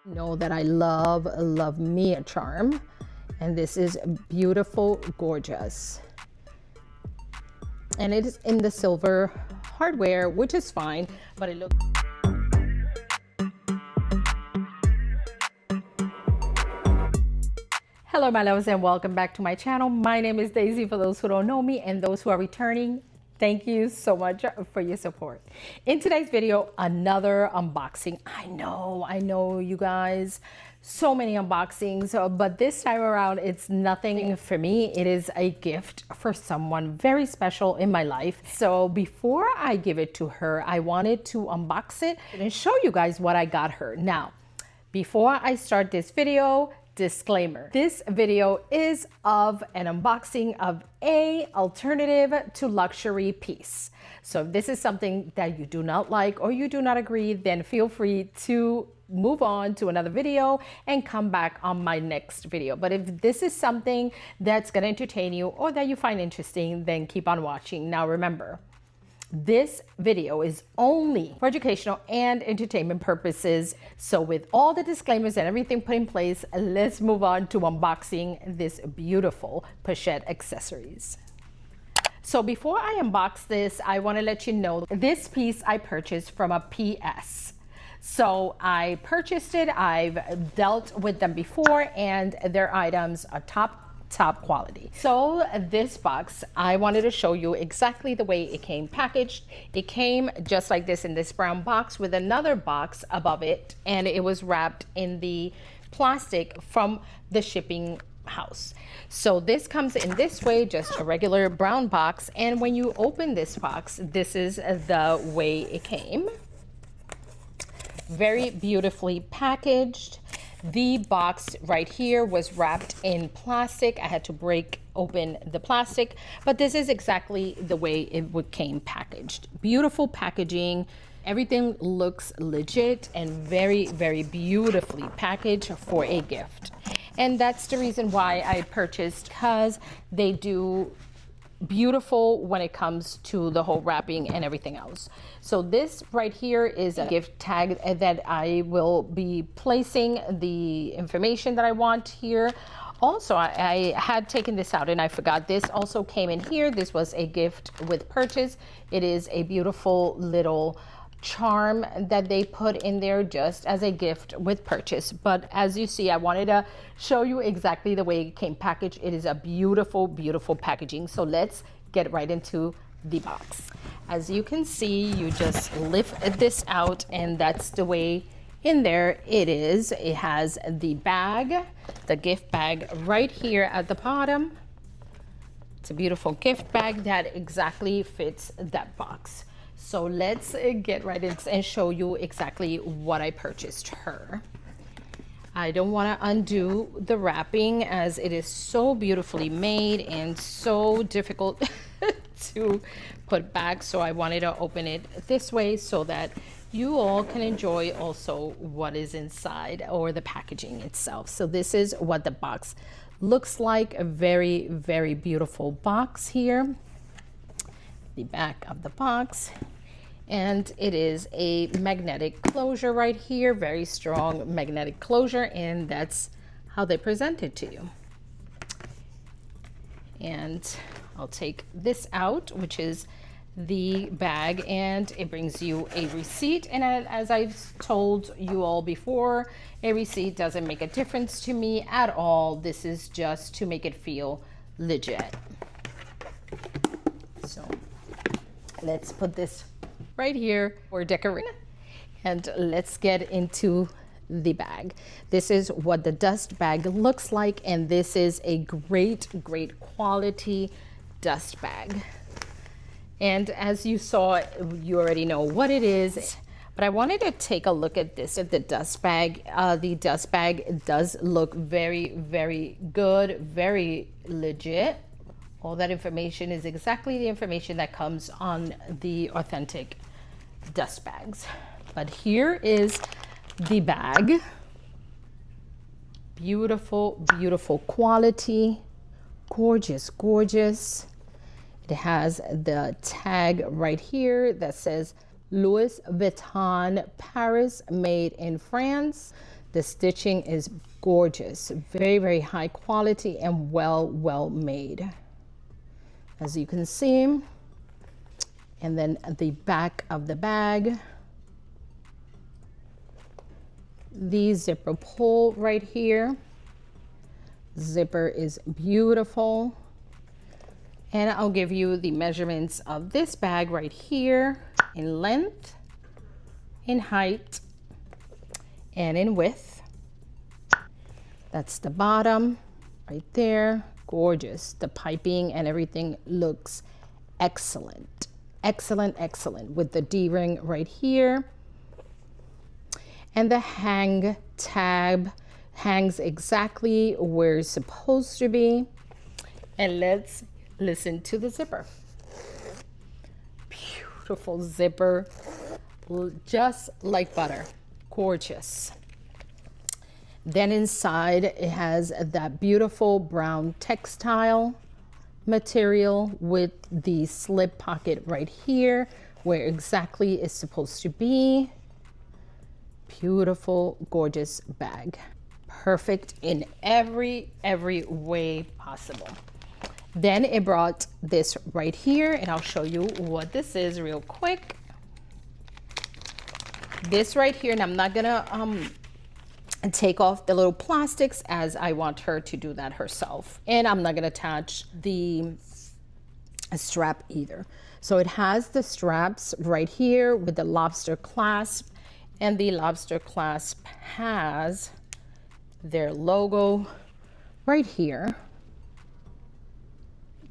Know that I love me a charm, and this is beautiful, gorgeous, and it is in the silver hardware, which is fine, but it looks Hello my loves, and welcome back to my channel. My name is Daisy for those who don't know me, and those who are returning, thank you so much for your support. In today's video, another unboxing. I know you guys, so many unboxings, but this time around it's nothing for me. It is a gift for someone very special in my life. So before I give it to her, I wanted to unbox it and show you guys what I got her. Now, before I start this video, disclaimer, this video is of an unboxing of a alternative to luxury piece. So if this is something that you do not like or you do not agree, then feel free to move on to another video and come back on my next video. But if this is something that's going to entertain you or that you find interesting, then keep on watching. Now remember, this video is only for educational and entertainment purposes. So with all the disclaimers and everything put in place, let's move on to unboxing this beautiful pochette accessories. So before I unbox this, I want to let you know this piece I purchased from a PS. So I purchased it, I've dealt with them before, and their items are top quality. So this box, I wanted to show you exactly the way it came packaged. It came just like this in this brown box with another box above it, and it was wrapped in the plastic from the shipping house. So this comes in this way, just a regular brown box, and when you open this box, this is the way it came. Very beautifully packaged. The box right here was wrapped in plastic. I had to break open the plastic, but this is exactly the way it came packaged. Beautiful packaging. Everything looks legit and very, very beautifully packaged for a gift. And that's the reason why I purchased, because they do beautiful when it comes to the whole wrapping and everything else. So this right here is a gift tag that I will be placing the information that I want here. Also, I had taken this out and I forgot, this also came in here. This was a gift with purchase. It is a beautiful little charm that they put in there just as a gift with purchase. But as you see, I wanted to show you exactly the way it came packaged. It is a beautiful, beautiful packaging. So let's get right into the box. As you can see, you just lift this out, and that's the way in there it is. It has the bag, the gift bag right here at the bottom. It's a beautiful gift bag that exactly fits that box. So let's get right in and show you exactly what I purchased her. I don't want to undo the wrapping as it is so beautifully made and so difficult to put back. So I wanted to open it this way so that you all can enjoy also what is inside or the packaging itself. So this is what the box looks like. A very, very beautiful box here. The back of the box, and it is a magnetic closure right here, very strong magnetic closure, and that's how they present it to you. And I'll take this out, which is the bag, and it brings you a receipt. And as I've told you all before, a receipt doesn't make a difference to me at all. This is just to make it feel legit. So let's put this right here for decoration, and let's get into the bag. This is what the dust bag looks like, and this is a great quality dust bag. And as you saw, you already know what it is, but I wanted to take a look at this, at the dust bag. The dust bag does look very, very good, very legit. All that information is exactly the information that comes on the authentic dust bags. But here is the bag. Beautiful, beautiful quality. Gorgeous, gorgeous. It has the tag right here that says Louis Vuitton Paris, made in France. The stitching is gorgeous, very, very high quality and well made, as you can see. And then the back of the bag, the zipper pull right here. Zipper is beautiful. And I'll give you the measurements of this bag right here in length, in height, and in width. That's the bottom right there. Gorgeous. The piping and everything looks excellent. Excellent, excellent, with the D-ring right here. And the hang tab hangs exactly where it's supposed to be. And let's listen to the zipper. Beautiful zipper, just like butter. Gorgeous. Then inside it has that beautiful brown textile material with the slip pocket right here where exactly it's supposed to be. Beautiful, gorgeous bag. Perfect in every way possible. Then it brought this right here, and I'll show you what this is real quick. This right here, and I'm not gonna take off the little plastics as I want her to do that herself. And I'm not gonna attach the strap either. So it has the straps right here with the lobster clasp, and the lobster clasp has their logo right here.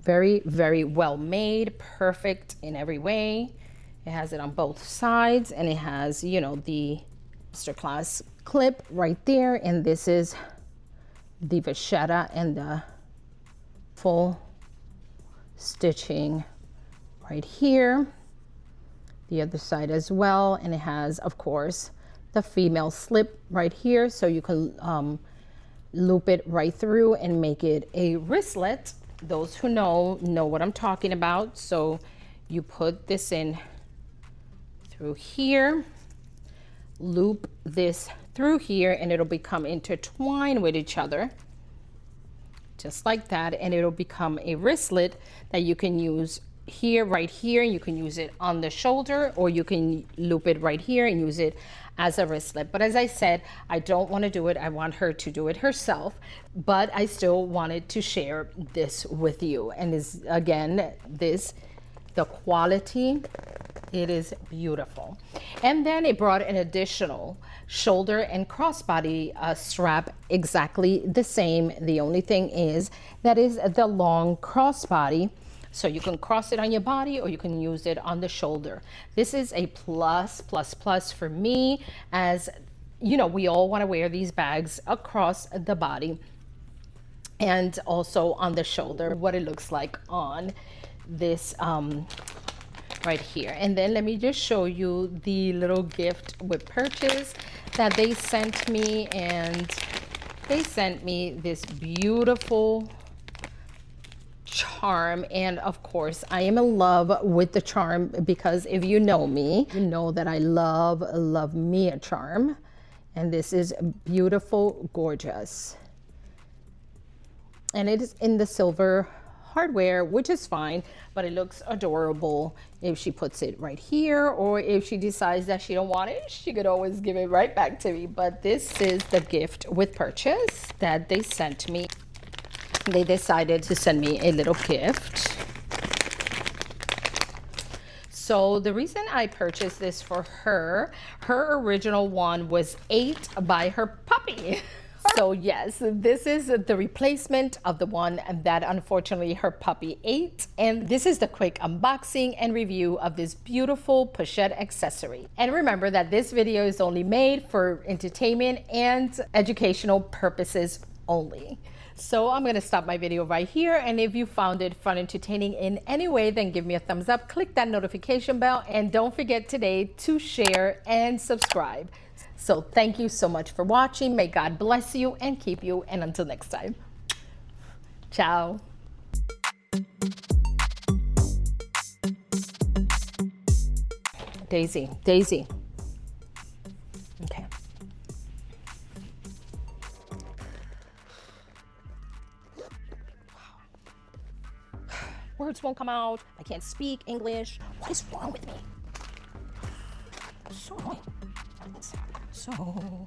Very, very well made, perfect in every way. It has it on both sides, and it has, you know, the lobster clasp clip right there, and this is the vachetta and the full stitching right here. The other side as well, and it has, of course, the female slip right here, so you can loop it right through and make it a wristlet. Those who know what I'm talking about. So you put this in through here, loop this through here, and it'll become intertwined with each other, just like that, and it'll become a wristlet that you can use here, right here. You can use it on the shoulder, or you can loop it right here and use it as a wristlet. But as I said, I don't want to do it. I want her to do it herself, but I still wanted to share this with you. And is again, the quality, it is beautiful. And then it brought an additional shoulder and crossbody strap, exactly the same. The only thing is that is the long crossbody. So you can cross it on your body, or you can use it on the shoulder. This is a plus for me, as you know, we all want to wear these bags across the body and also on the shoulder. What it looks like on this right here. And then let me just show you the little gift with purchase that they sent me. And they sent me this beautiful charm, and of course I am in love with the charm, because if you know me, you know that I love me a charm. And this is beautiful, gorgeous, and it is in the silver hardware, which is fine, but it looks adorable if she puts it right here, or if she decides that she don't want it, she could always give it right back to me. But this is the gift with purchase that they sent me. They decided to send me a little gift. So the reason I purchased this for her original one was 8 by her puppy. So yes, this is the replacement of the one that unfortunately her puppy ate. And this is the quick unboxing and review of this beautiful pochette accessory. And remember that this video is only made for entertainment and educational purposes only. So I'm going to stop my video right here. And if you found it fun, entertaining in any way, then give me a thumbs up, click that notification bell, and don't forget today to share and subscribe. So thank you so much for watching. May God bless you and keep you. And until next time, ciao. Daisy, Daisy. Okay. Words won't come out. I can't speak English. What is wrong with me? So annoying. So